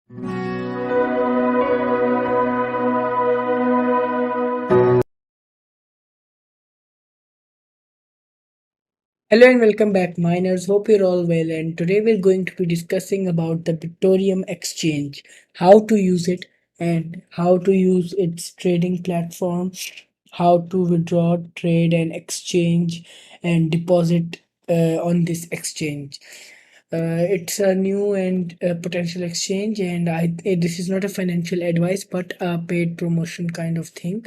Hello and welcome back, miners. Hope you're all well. And today we're going to be discussing about the bitoreum exchange, how to use it, and how to use its trading platform, how to withdraw, trade, and exchange and deposit on this exchange. It's a new and potential exchange, and this is not a financial advice but a paid promotion kind of thing.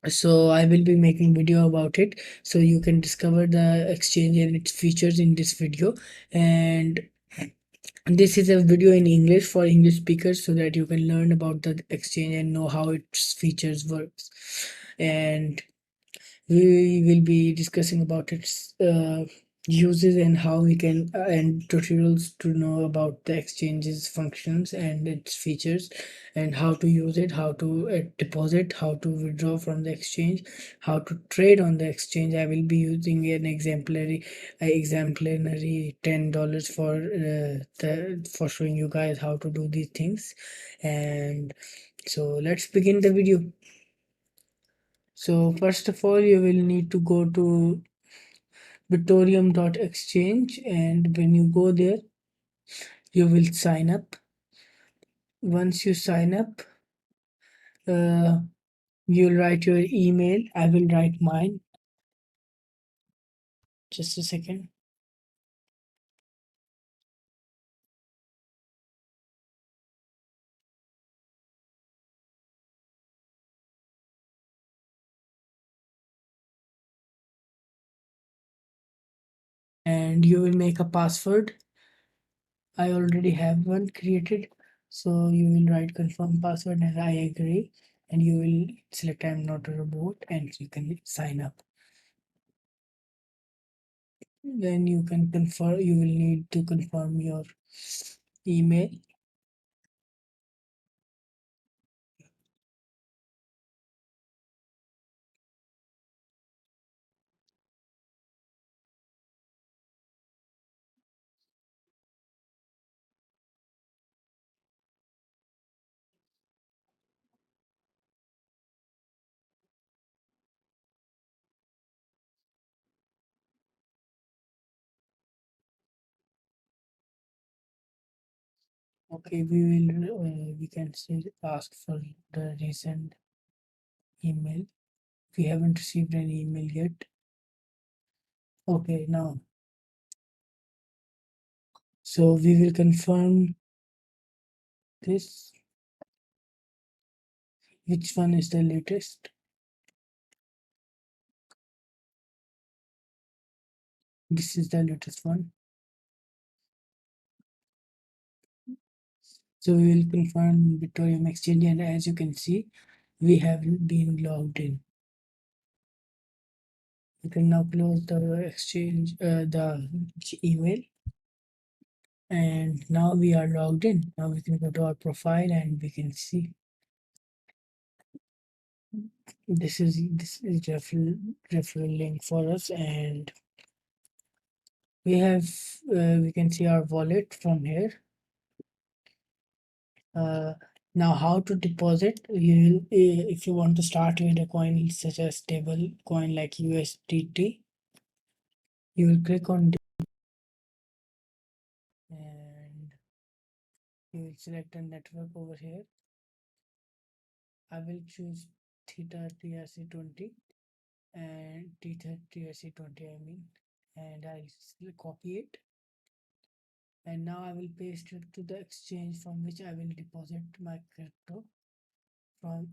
So I will be making video about it, so you can discover the exchange and its features in this video. And this is a video in English for English speakers, so that you can learn about the exchange and know how its features works. And we will be discussing about its uses and how we can and tutorials to know about the exchange's functions and its features, and how to use it, how to deposit, how to withdraw from the exchange, how to trade on the exchange. I will be using an exemplary $10 for for showing you guys how to do these things. And so let's begin the video. So first of all, you will need to go to bitoreum.exchange, and when you go there, you will sign up. Once you sign up, uh, you'll write your email. I will write mine. Just a second. And you will make a password. I already have one created. So you will write confirm password and I agree. And you will select I'm not a robot, and you can sign up. Then you can confirm, you will need to confirm your email. Okay, we can say ask for the recent email. We haven't received any email yet. Okay, now, so we will confirm this. Which one is the latest? This is the latest one. So we will confirm Bitoreum Exchange, and as you can see, we have been logged in. You can now close the exchange, the email, and now we are logged in. Now we can go to our profile and we can see this is referral link for us, and we can see our wallet from here. Uh, Now how to deposit? If you want to start with a coin such as stable coin like USDT, you will click on and you will select a network over here. I will choose Theta TRC20 and Theta TRC20, I mean, and I'll copy it, and now I will paste it to the exchange from which I will deposit my crypto. From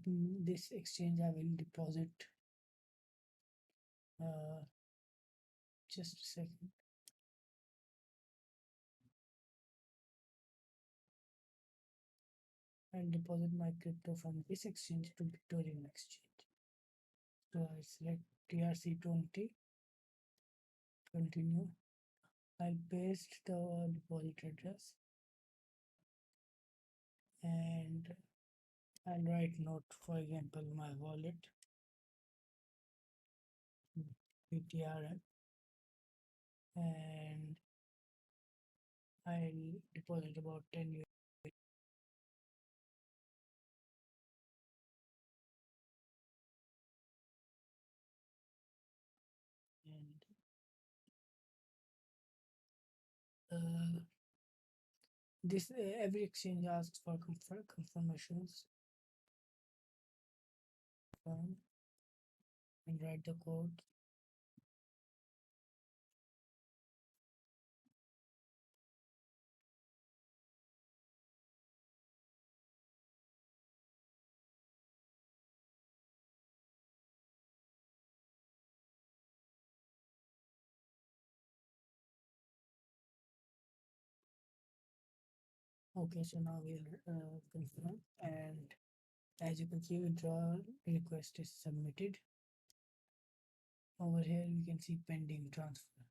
this exchange I will deposit, uh, just a second. I'll deposit my crypto from this exchange to Bitoreum exchange. So I select TRC20, continue. I'll paste the deposit address and I'll write note, for example, my wallet, BTRM, and I'll deposit about 10 US. This every exchange asks for confirmations. And write the code. Okay, so now we'll confirm, and as you can see, withdrawal request is submitted. Over here, we can see pending transfer.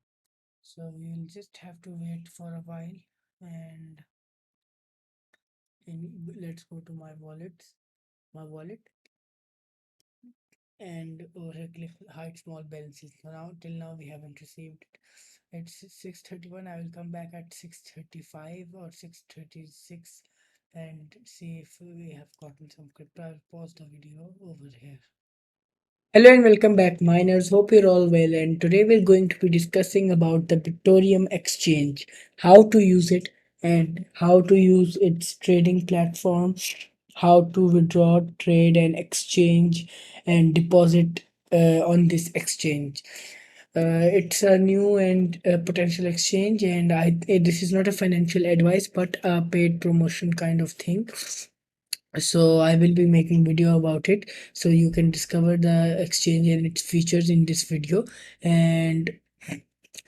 So we'll just have to wait for a while, and let's go to my wallet, and over here click hide small balances. So now till now we haven't received it. It's 6:31. I will come back at 6:35 or 6:36 and see if we have gotten some crypto. I'll pause the video over here. Hello and welcome back, miners. Hope you're all well. And today we're going to be discussing about the bitoreum exchange, how to use it, and how to use its trading platform, how to withdraw, trade, and exchange and deposit on this exchange. It's a new and potential exchange, and this is not a financial advice but a paid promotion kind of thing. So I will be making video about it, so you can discover the exchange and its features in this video. And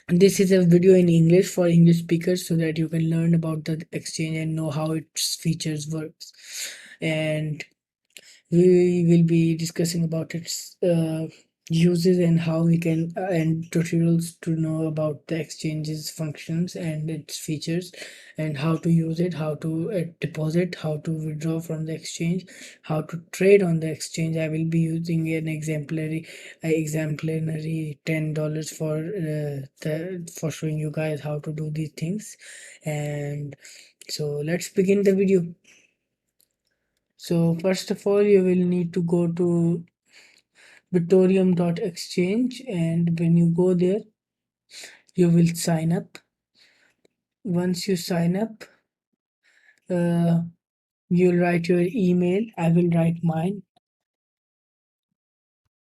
this is a video in English for English speakers, so that you can learn about the exchange and know how its features works. And we will be discussing about its uses and how we can and tutorials to know about the exchange's functions and its features, and how to use it, how to deposit, how to withdraw from the exchange, how to trade on the exchange. I will be using an exemplary $10 for for showing you guys how to do these things. And so let's begin the video. So first of all, you will need to go to bitoreum.exchange, and when you go there, you will sign up. Once you sign up, uh, you'll write your email. I will write mine.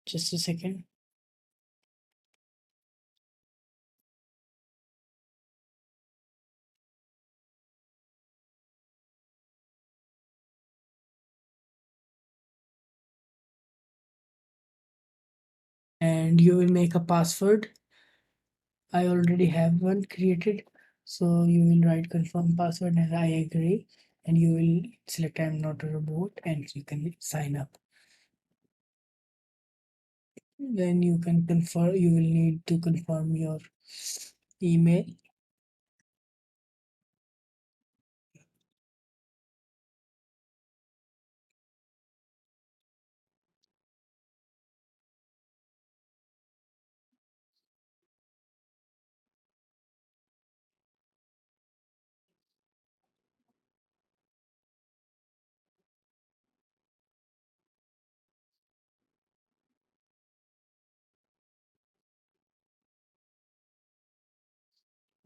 Just a second. And you will make a password. I already have one created. So you will write confirm password and I agree. And you will select I'm not a robot, and you can sign up. Then you can confirm, you will need to confirm your email.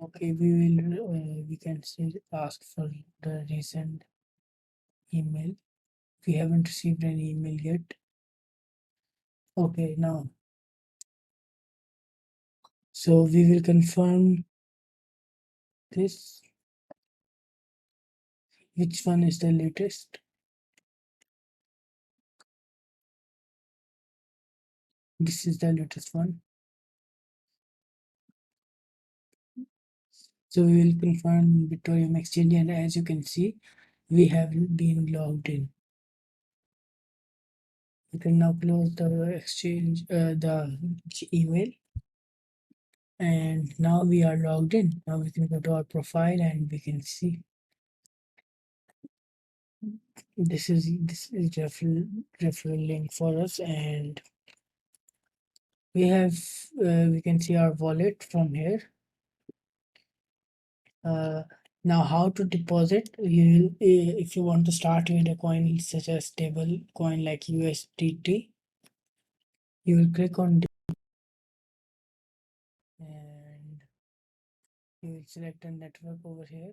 Okay, we can say ask for the recent email. We haven't received any email yet. Okay, now, so we will confirm this. Which one is the latest? This is the latest one. So we will confirm Bitoreum Exchange, and as you can see, we have been logged in. You can now close the exchange, the email, and now we are logged in. Now we can go to our profile and we can see this is referral link for us, and we can see our wallet from here. Uh, Now how to deposit? If you want to start with a coin such as stable coin like USDT, you will click on and You will select a network over here.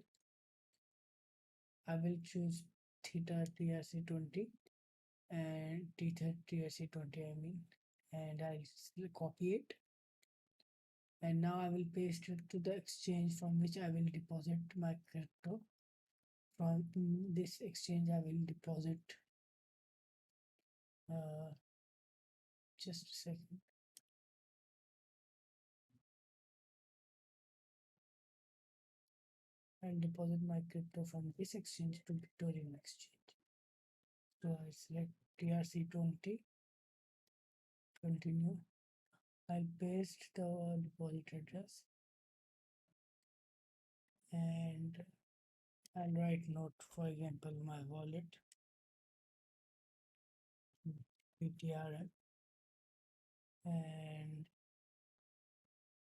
I will choose theta TRC20 and theta TRC20 I mean, and I'll copy it, and now I will paste it to the exchange from which I will deposit my crypto. From this exchange I will deposit, uh, just a second. I'll deposit my crypto from this exchange to bitoreum exchange. So I select TRC20, continue. I'll paste the deposit address and I'll write note, for example, my wallet, BTRM, and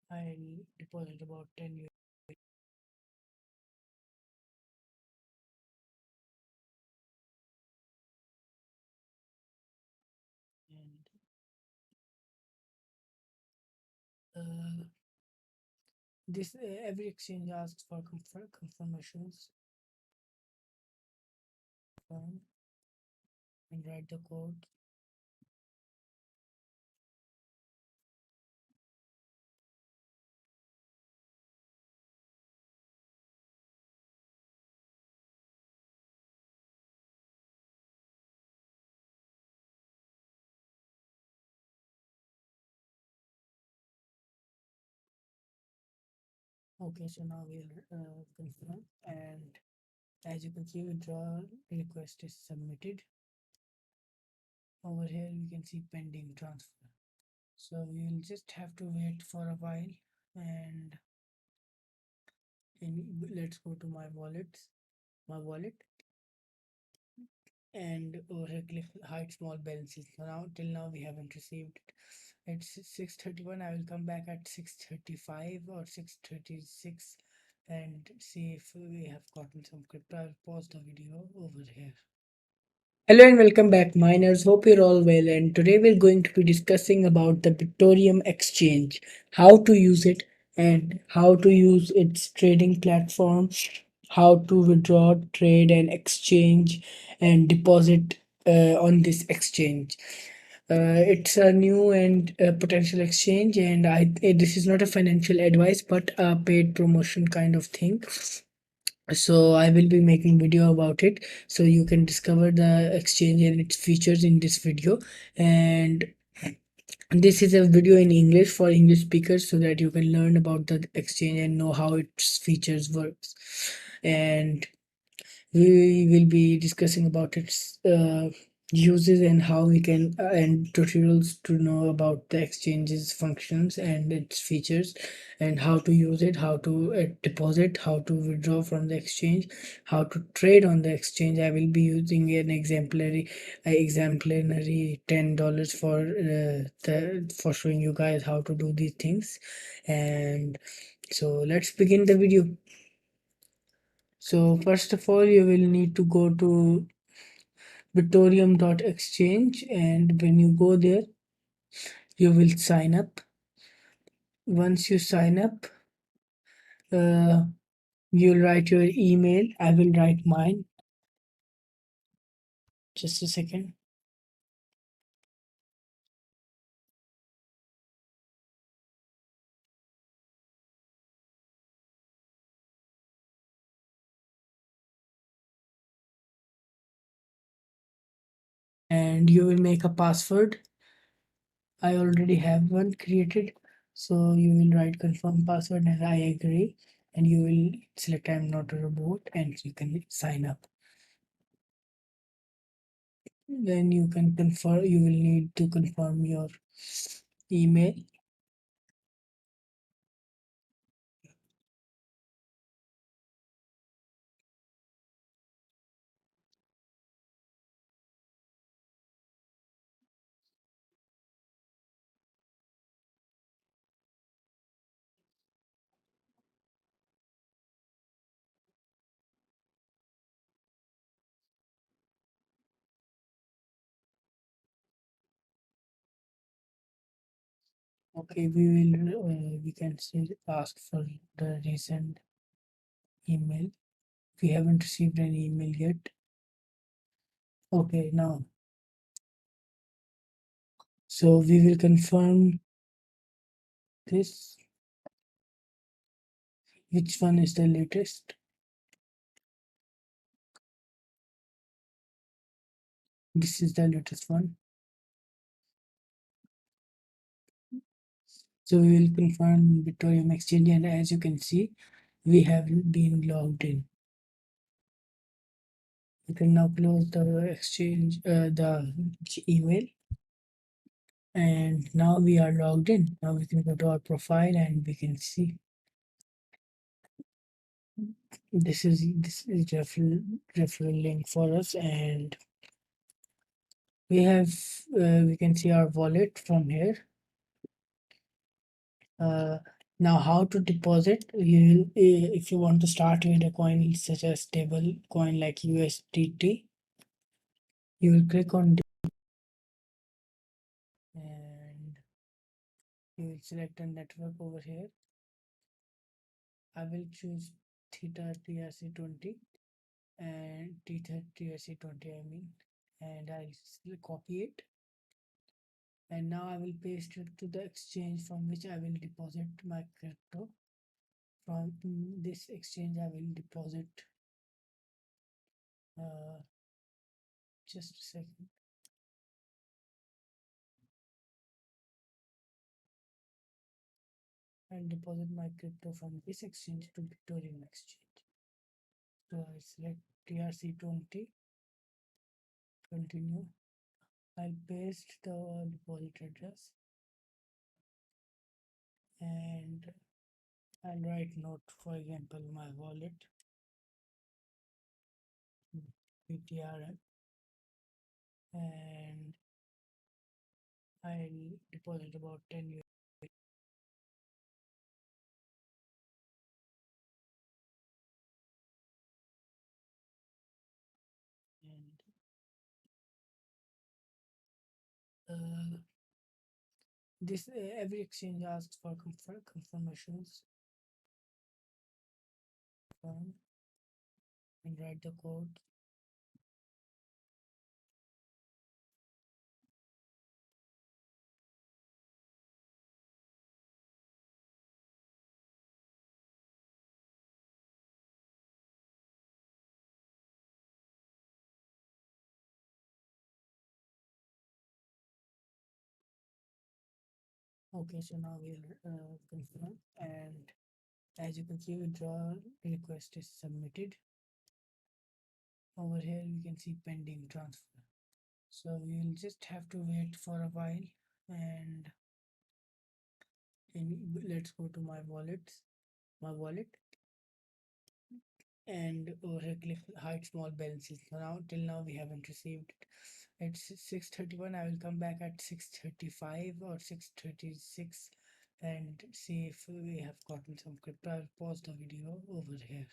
I'll deposit about 10 US. And this every exchange asks for confirmations, and write the code. Okay, so now we'll confirm, and as you can see, withdrawal request is submitted. Over here we can see pending transfer. So we will just have to wait for a while, and let's go to my wallet, and over here click hide small balances. So now till now we haven't received it. It's 6:31. I will come back at 6:35 or 6:36 and see if we have gotten some crypto. I'll pause the video over here. Hello and welcome back, miners. Hope you're all well. And today we're going to be discussing about the bitoreum exchange, how to use it, and how to use its trading platform, how to withdraw, trade, and exchange and deposit on this exchange. It's a new and potential exchange, and this is not a financial advice but a paid promotion kind of thing. So I will be making video about it, so you can discover the exchange and its features in this video. And this is a video in English for English speakers, so that you can learn about the exchange and know how its features works. And we will be discussing about its uses and how we can and tutorials to know about the exchange's functions and its features, and how to use it, how to deposit, how to withdraw from the exchange, how to trade on the exchange. I will be using an exemplary $10 for for showing you guys how to do these things. And so let's begin the video. So first of all, you will need to go to bitoreum.exchange, and when you go there, you will sign up. Once you sign up, uh, you'll write your email. I will write mine. Just a second. And you will make a password. I already have one created. So you will write confirm password and I agree. And you will select I'm not a robot, and you can sign up. Then you can confirm, you will need to confirm your email. Okay, we can say ask for the recent email. We haven't received any email yet. Okay, now, so we will confirm this. Which one is the latest? This is the latest one. So we will confirm bitoreum exchange, and as you can see, we have been logged in. You can now close the exchange, the email, and now we are logged in. Now we can go to our profile and we can see this is referral link for us, and we have we can see our wallet from here. Uh, Now, how to deposit? If you want to start with a coin such as stable coin like USDT, you will click on and you will select a network over here. I will choose Theta TRC20 and Theta TRC20, I mean, and I'll copy it. And now I will paste it to the exchange from which I will deposit my crypto. From this exchange, I will deposit. Just a second. And deposit my crypto from this exchange to bitoreum exchange. So I select TRC20, continue. I'll paste the deposit address and I'll write note, for example, my wallet, BTRM, and I'll deposit about 10 euros. And this every exchange asks for confirmations and write the code. Okay, so now we'll confirm, and as you can see, withdrawal request is submitted. Over here we can see pending transfer. So we will just have to wait for a while, and let's go to my wallet, and over here click hide small balances. Now till now we haven't received it. It's 6:31. I will come back at 6:35 or 6:36 and see if we have gotten some crypto. I'll pause the video over here.